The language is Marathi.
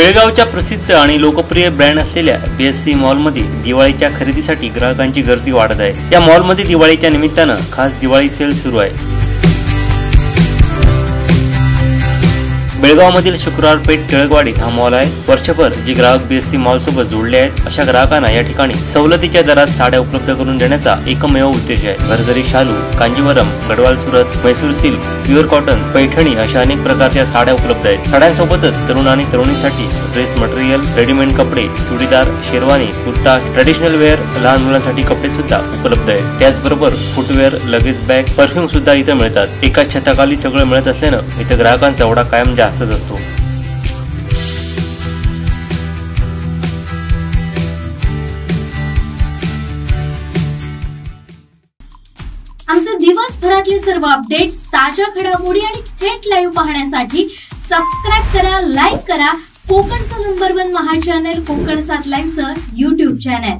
बेळगावच्या प्रसिद्ध आणि लोकप्रिय ब्रँड असलेल्या BSC मॉलमध्ये दिवाळीच्या खरेदीसाठी ग्राहकांची गर्दी वाढत आहे। या मॉलमध्ये दिवाळीच्या निमित्तानं खास दिवाळी सेल सुरू आहे। बेळगावमधील शुक्रवार पेठ टिळकवाडीत हा मॉल आहे। वर्षभर जे ग्राहक BSC मॉल सोबत जोडले आहेत अशा ग्राहकांना या ठिकाणी सवलतीच्या दरात साड्या उपलब्ध करून देण्याचा एकमेव उद्देश आहे। भरजरी शालू, Kanjivaram, Gadwal Surat, Mysore silk, pure cotton, Paithani अशा अनेक प्रकारच्या साड्या उपलब्ध आहेत। साड्यांसोबतच तरुण आणि तरुणींसाठी ड्रेस मटेरियल, रेडीमेड कपडे, चुडीदार, शेरवानी, कुर्ता, ट्रेडिशनल वेअर, लहान मुलांसाठी कपडे सुद्धा उपलब्ध आहेत। त्याचबरोबर फुटवेअर, लगेज बॅग, परफ्यूम सुद्धा इथे मिळतात। एकाच छताखाली सगळं मिळत असल्यानं इथे ग्राहकांचा ओढा कायम जास्तच असतो। आमचे दिवसभरातले सर्व अपडेट्स, ताज्या घडामोडी आणि थेट लाईव्ह पाहण्यासाठी सबस्क्राइब करा, लाईक करा कोकणचं नंबर 1 महा चॅनल कोकण 7 लाईनचं YouTube चॅनल।